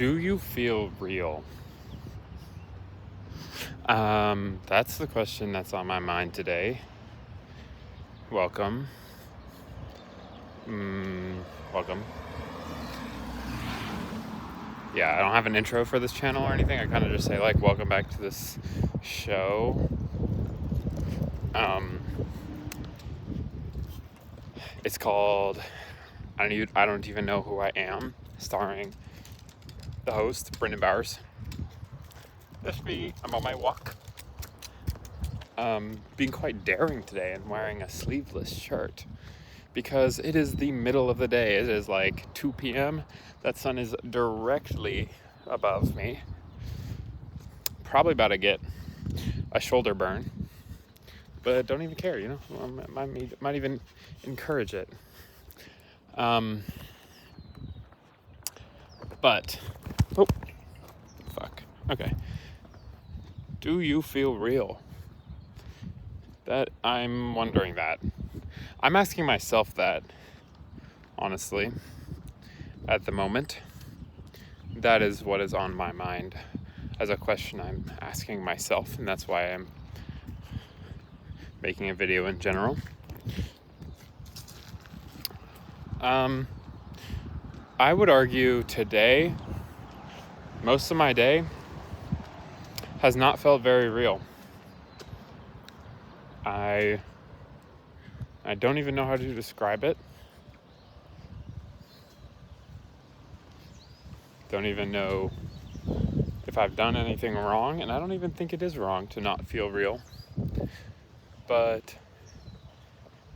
Do you feel real? That's the question that's on my mind today. Welcome. Welcome. Yeah, I don't have an intro for this channel or anything. I kind of just say welcome back to this show. It's called I don't even know who I am, starring the host, Brendan Bowers. That's me. I'm on my walk. Being quite daring today and wearing a sleeveless shirt because it is the middle of the day. It is 2 p.m. That sun is directly above me. Probably about to get a shoulder burn, but don't even care, might even encourage it. But, okay. Do you feel real? That I'm wondering that. I'm asking myself that, honestly, at the moment. That is what is on my mind as a question I'm asking myself, and that's why I'm making a video in general. I would argue today, most of my day has not felt very real. I don't even know how to describe it. Don't even know if I've done anything wrong, and I don't even think it is wrong to not feel real. But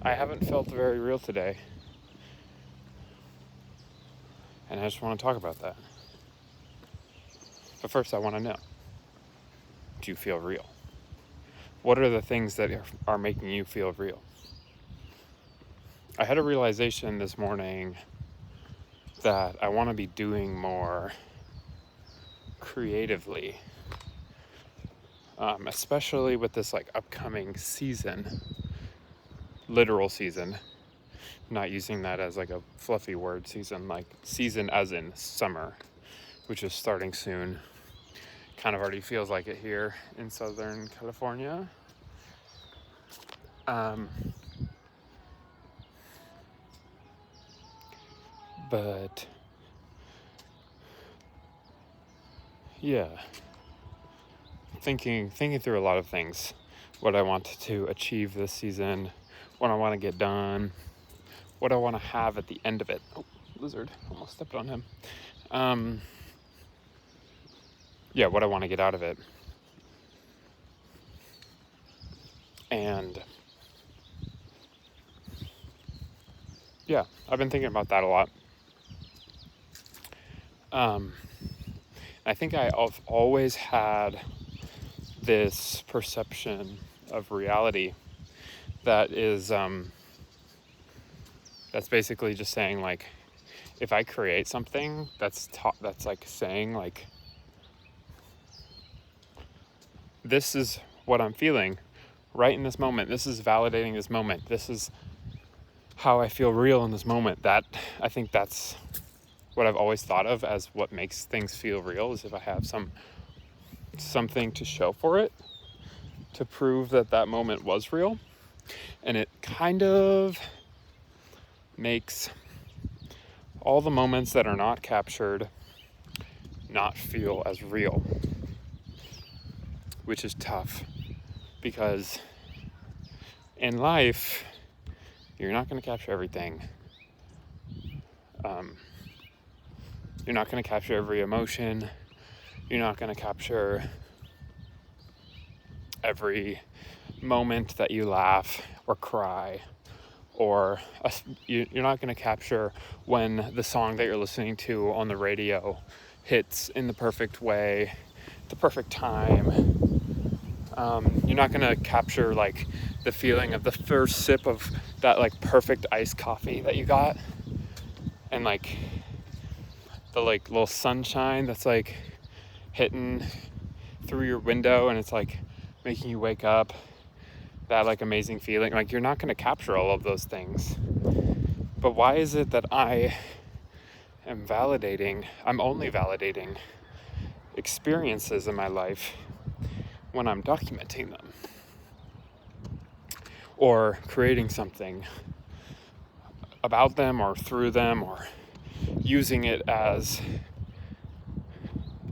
I haven't felt very real today. And I just want to talk about that. But first I want to know, do you feel real? What are the things that are making you feel real? I had a realization this morning that I want to be doing more creatively, especially with this upcoming season, literal season, not using that as a fluffy word, season as in summer, which is starting soon. Kind of already feels like it here in Southern California. But yeah, thinking through a lot of things, what I want to achieve this season, what I want to get done, what I want to have at the end of it. Oh, lizard, almost stepped on him. What I want to get out of it. And yeah, I've been thinking about that a lot. I think I've always had this perception of reality that is that's basically just saying if I create something that's saying this is what I'm feeling right in this moment, this is validating this moment, this is how I feel real in this moment. That I think that's what I've always thought of as what makes things feel real, is if I have something to show for it, to prove that moment was real. And it kind of makes all the moments that are not captured not feel as real, which is tough, because in life you're not going to capture everything. You're not going to capture every emotion. You're not going to capture every moment that you laugh or cry, or you're not going to capture when the song that you're listening to on the radio hits in the perfect way, the perfect time. You're not going to capture the feeling of the first sip of that perfect iced coffee that you got, and the little sunshine that's hitting through your window, and it's making you wake up, that amazing feeling. You're not going to capture all of those things. But why is it that I I'm only validating experiences in my life when I'm documenting them or creating something about them or through them or using it as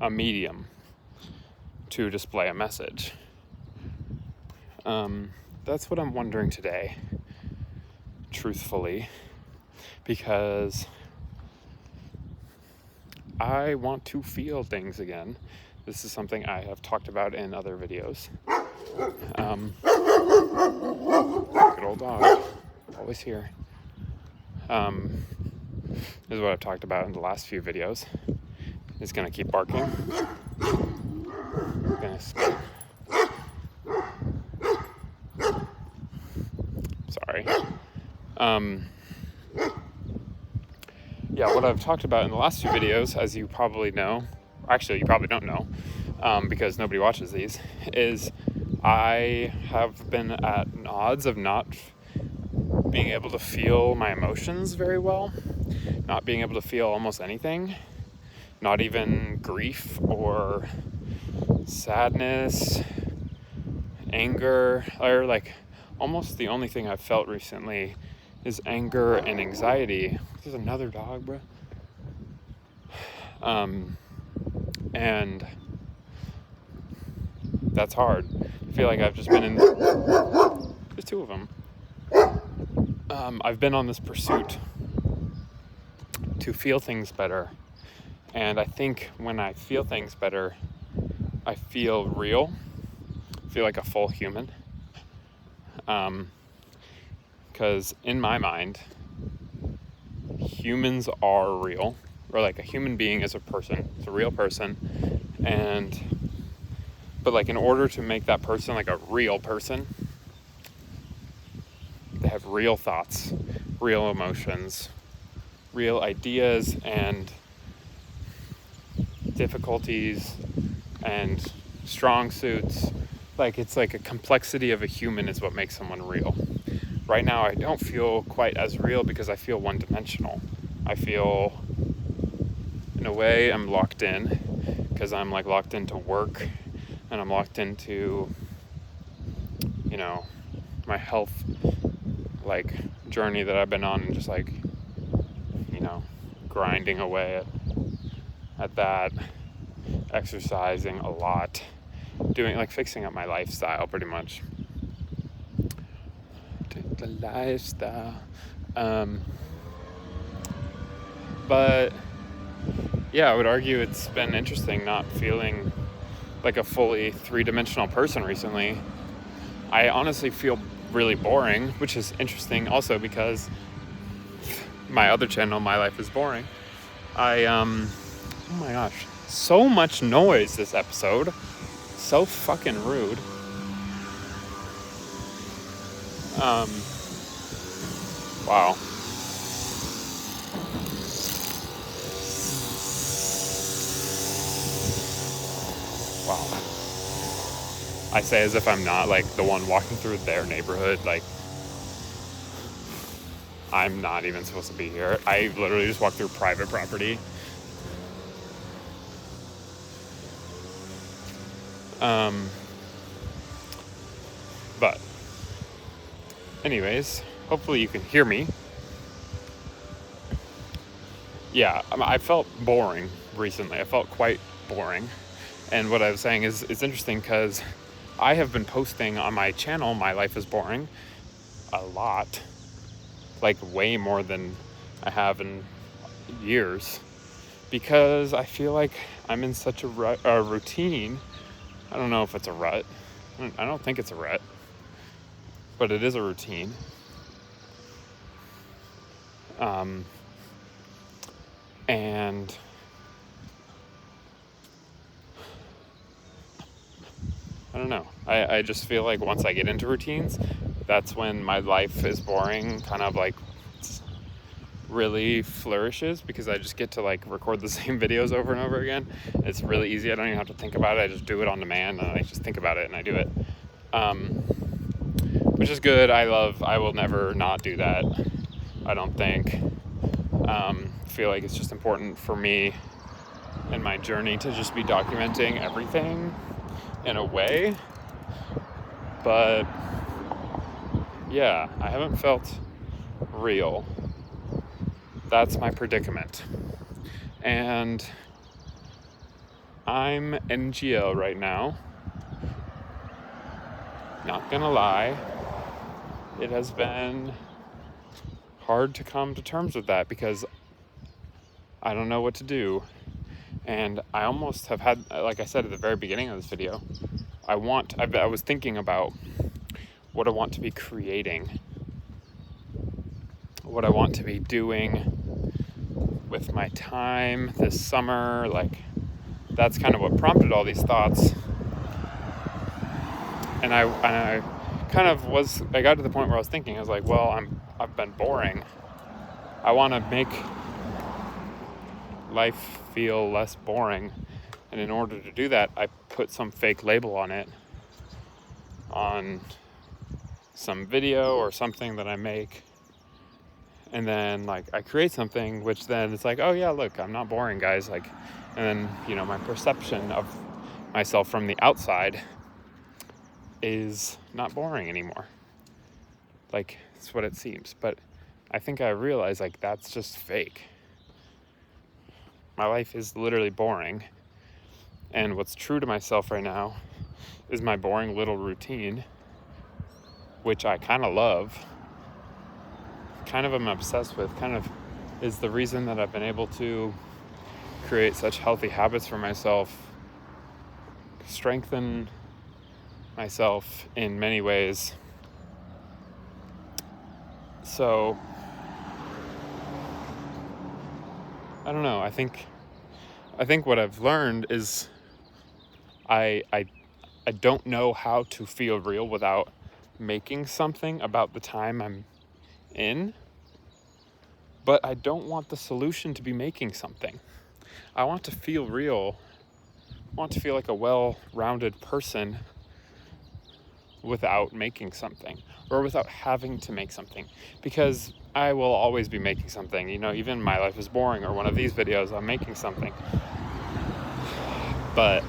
a medium to display a message. That's what I'm wondering today, truthfully, because I want to feel things again. This is something I have talked about in other videos. Good old dog, always here. This is what I've talked about in the last few videos. He's gonna keep barking. Sorry. Yeah, what I've talked about in the last few videos, as you probably know, actually you probably don't know, because nobody watches these, is I have been at odds of not being able to feel my emotions very well, not being able to feel almost anything, not even grief or sadness, anger, or like almost the only thing I've felt recently is anger and anxiety. There's another dog, bro. And that's hard. I feel like I've just been in... There's two of them. I've been on this pursuit to feel things better. And I think when I feel things better, I feel real. I feel like a full human. Because in my mind, humans are real. Or like a human being is a person. It's a real person. But like in order to make that person like a real person, they have real thoughts, real emotions, real ideas and difficulties and strong suits. Like it's like a complexity of a human is what makes someone real. Right now I don't feel quite as real because I feel one-dimensional. I feel, in a way, I'm locked in because I'm like locked into work and I'm locked into, my health like journey that I've been on and just like, grinding away at that, exercising a lot, fixing up my lifestyle pretty much. Take the lifestyle. But yeah, I would argue it's been interesting not feeling like a fully three-dimensional person recently. I honestly feel really boring, which is interesting also because my other channel, My Life is Boring, oh my gosh, so much noise this episode. So fucking rude. Wow. Wow. I say as if I'm not like the one walking through their neighborhood, like I'm not even supposed to be here. I literally just walked through private property. But anyways, hopefully you can hear me. Yeah, I felt boring recently. I felt quite boring. And what I was saying is it's interesting because I have been posting on my channel, My Life is Boring, a lot. Like way more than I have in years. Because I feel like I'm in such a routine. I don't know if it's a rut. I don't think it's a rut. But it is a routine. And I don't know. I just feel like once I get into routines, that's when my life is boring, kind of like really flourishes because I just get to like record the same videos over and over again. It's really easy. I don't even have to think about it. I just do it on demand and I just think about it and I do it. Which is good. I will never not do that, I don't think. Feel like it's just important for me and my journey to just be documenting everything in a way. But yeah, I haven't felt real. That's my predicament. And I'm in GL right now. Not gonna lie, it has been hard to come to terms with that because I don't know what to do. And I almost have had, like I said at the very beginning of this video, I was thinking about what I want to be creating, what I want to be doing with my time this summer. Like, that's kind of what prompted all these thoughts. And I got to the point where I was thinking, I was like, well, I've been boring. I want to make life feel less boring. And in order to do that, I put some fake label on it, on some video or something that I make. And then like I create something, which then it's like, oh yeah, look, I'm not boring, guys. Like, and then, my perception of myself from the outside is not boring anymore. Like, it's what it seems. But I think I realized, like, that's just fake. My life is literally boring. And what's true to myself right now is my boring little routine, which I kind of love, kind of am obsessed with, kind of is the reason that I've been able to create such healthy habits for myself, strengthen myself in many ways. So I don't know. I think what I've learned is I don't know how to feel real without making something about the time I'm in, but I don't want the solution to be making something. I want to feel real. I want to feel like a well-rounded person without making something, or without having to make something, because I will always be making something. Even My Life is Boring or one of these videos, I'm making something. But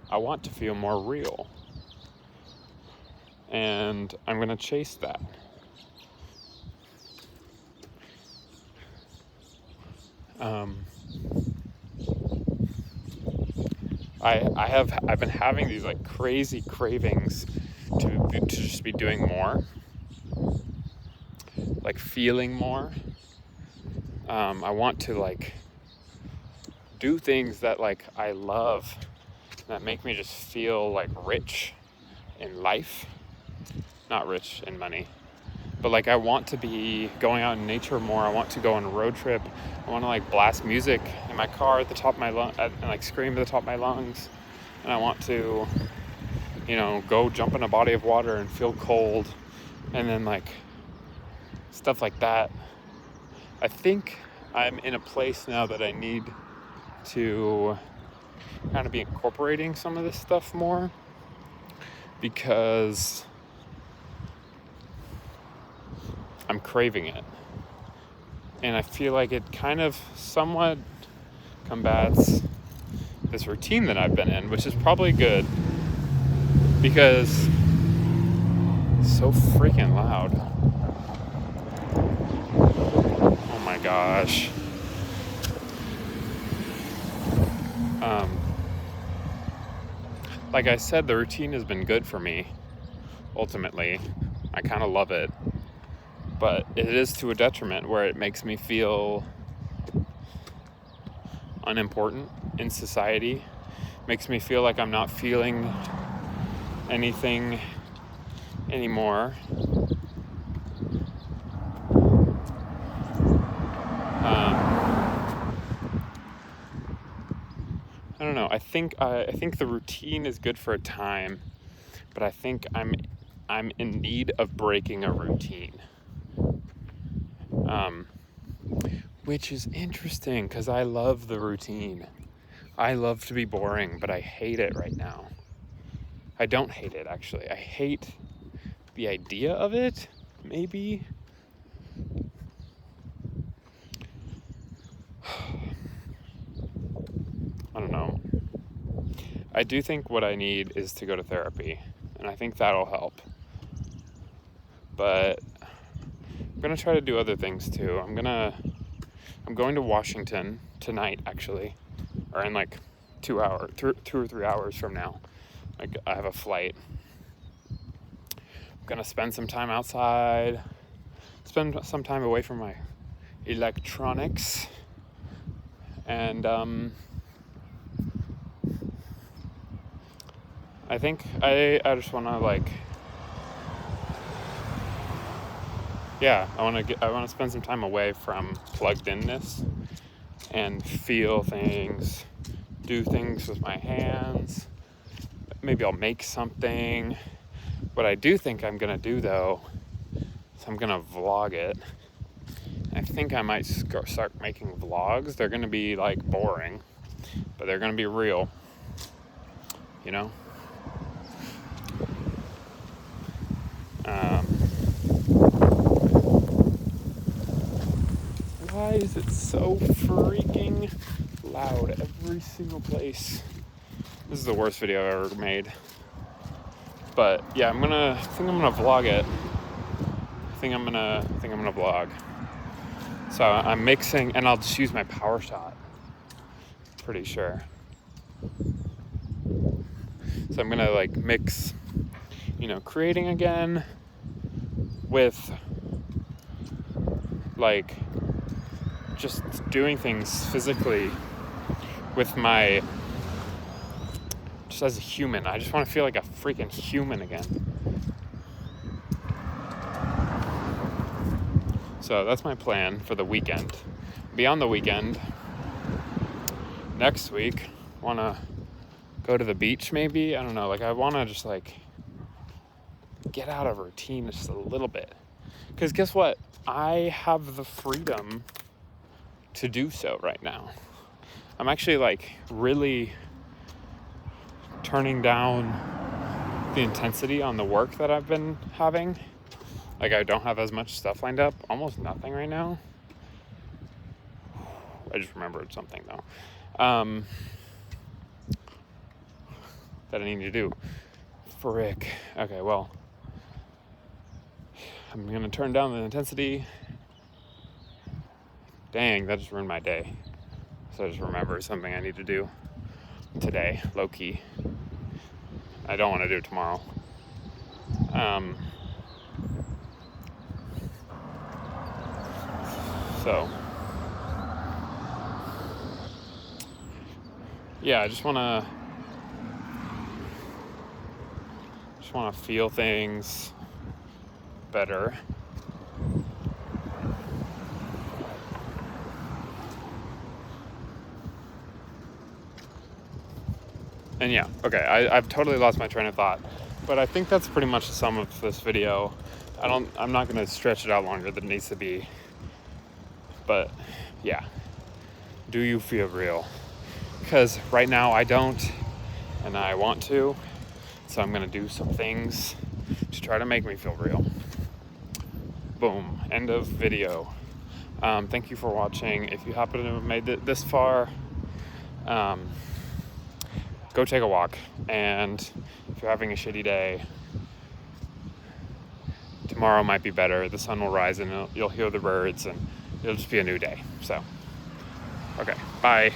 I want to feel more real, and I'm going to chase that. I've been having these like crazy cravings to just be doing more, like feeling more. I want to like do things that like I love, that make me just feel like rich in life, not rich in money, but like I want to be going out in nature more. I want to go on a road trip. I want to like blast music in my car at the top of my and like scream at the top of my lungs. And I want to, go jump in a body of water and feel cold, and then like stuff like that. I think I'm in a place now that I need to kind of be incorporating some of this stuff more, because I'm craving it. And I feel like it kind of somewhat combats this routine that I've been in, which is probably good, because it's so freaking loud. Oh my gosh. Like I said, the routine has been good for me, ultimately. I kind of love it. But it is to a detriment where it makes me feel unimportant in society. Makes me feel like I'm not feeling anything anymore. I don't know. I think the routine is good for a time, but I think I'm in need of breaking a routine. Which is interesting, because I love the routine. I love to be boring, but I hate it right now. I don't hate it, actually. I hate the idea of it, maybe. I don't know. I do think what I need is to go to therapy, and I think that'll help. But I'm gonna try to do other things too. I'm going to Washington tonight, actually, or in like 2 hours, 2 or 3 hours from now. Like, I have a flight. I'm gonna spend some time outside, spend some time away from my electronics, and I think I just want to like, yeah, I want to spend some time away from plugged inness and feel things, do things with my hands. Maybe I'll make something. What I do think I'm gonna do though is I'm gonna vlog it. I think I might start making vlogs. They're gonna be like boring, but they're gonna be real, you know? Why is it so freaking loud every single place? This is the worst video I've ever made. But yeah, I think I'm gonna vlog it. I think I'm gonna vlog. So I'm mixing, and I'll just use my PowerShot. Pretty sure. So I'm gonna like mix, creating again with like just doing things physically with my, just as a human. I just want to feel like a freaking human again. So that's my plan for the weekend. Beyond the weekend, next week, want to go to the beach maybe. I don't know. Like, I want to just like get out of routine just a little bit. Because guess what? I have the freedom to do so right now. I'm actually like really turning down the intensity on the work that I've been having. Like, I don't have as much stuff lined up, almost nothing right now. I just remembered something though, that I need to do. Frick. Okay, well, I'm gonna turn down the intensity. Dang, that just ruined my day. So I just remembered something I need to do today, low key. I don't want to do it tomorrow. So yeah, I just want to feel things better. And yeah, okay, I've totally lost my train of thought, but I think that's pretty much the sum of this video. I'm not going to stretch it out longer than it needs to be, but yeah, do you feel real? Because right now I don't, and I want to, so I'm going to do some things to try to make me feel real. Boom, end of video. Thank you for watching. If you happen to have made it this far, go take a walk. And if you're having a shitty day, tomorrow might be better. The sun will rise and you'll hear the birds, and it'll just be a new day. So, okay, bye.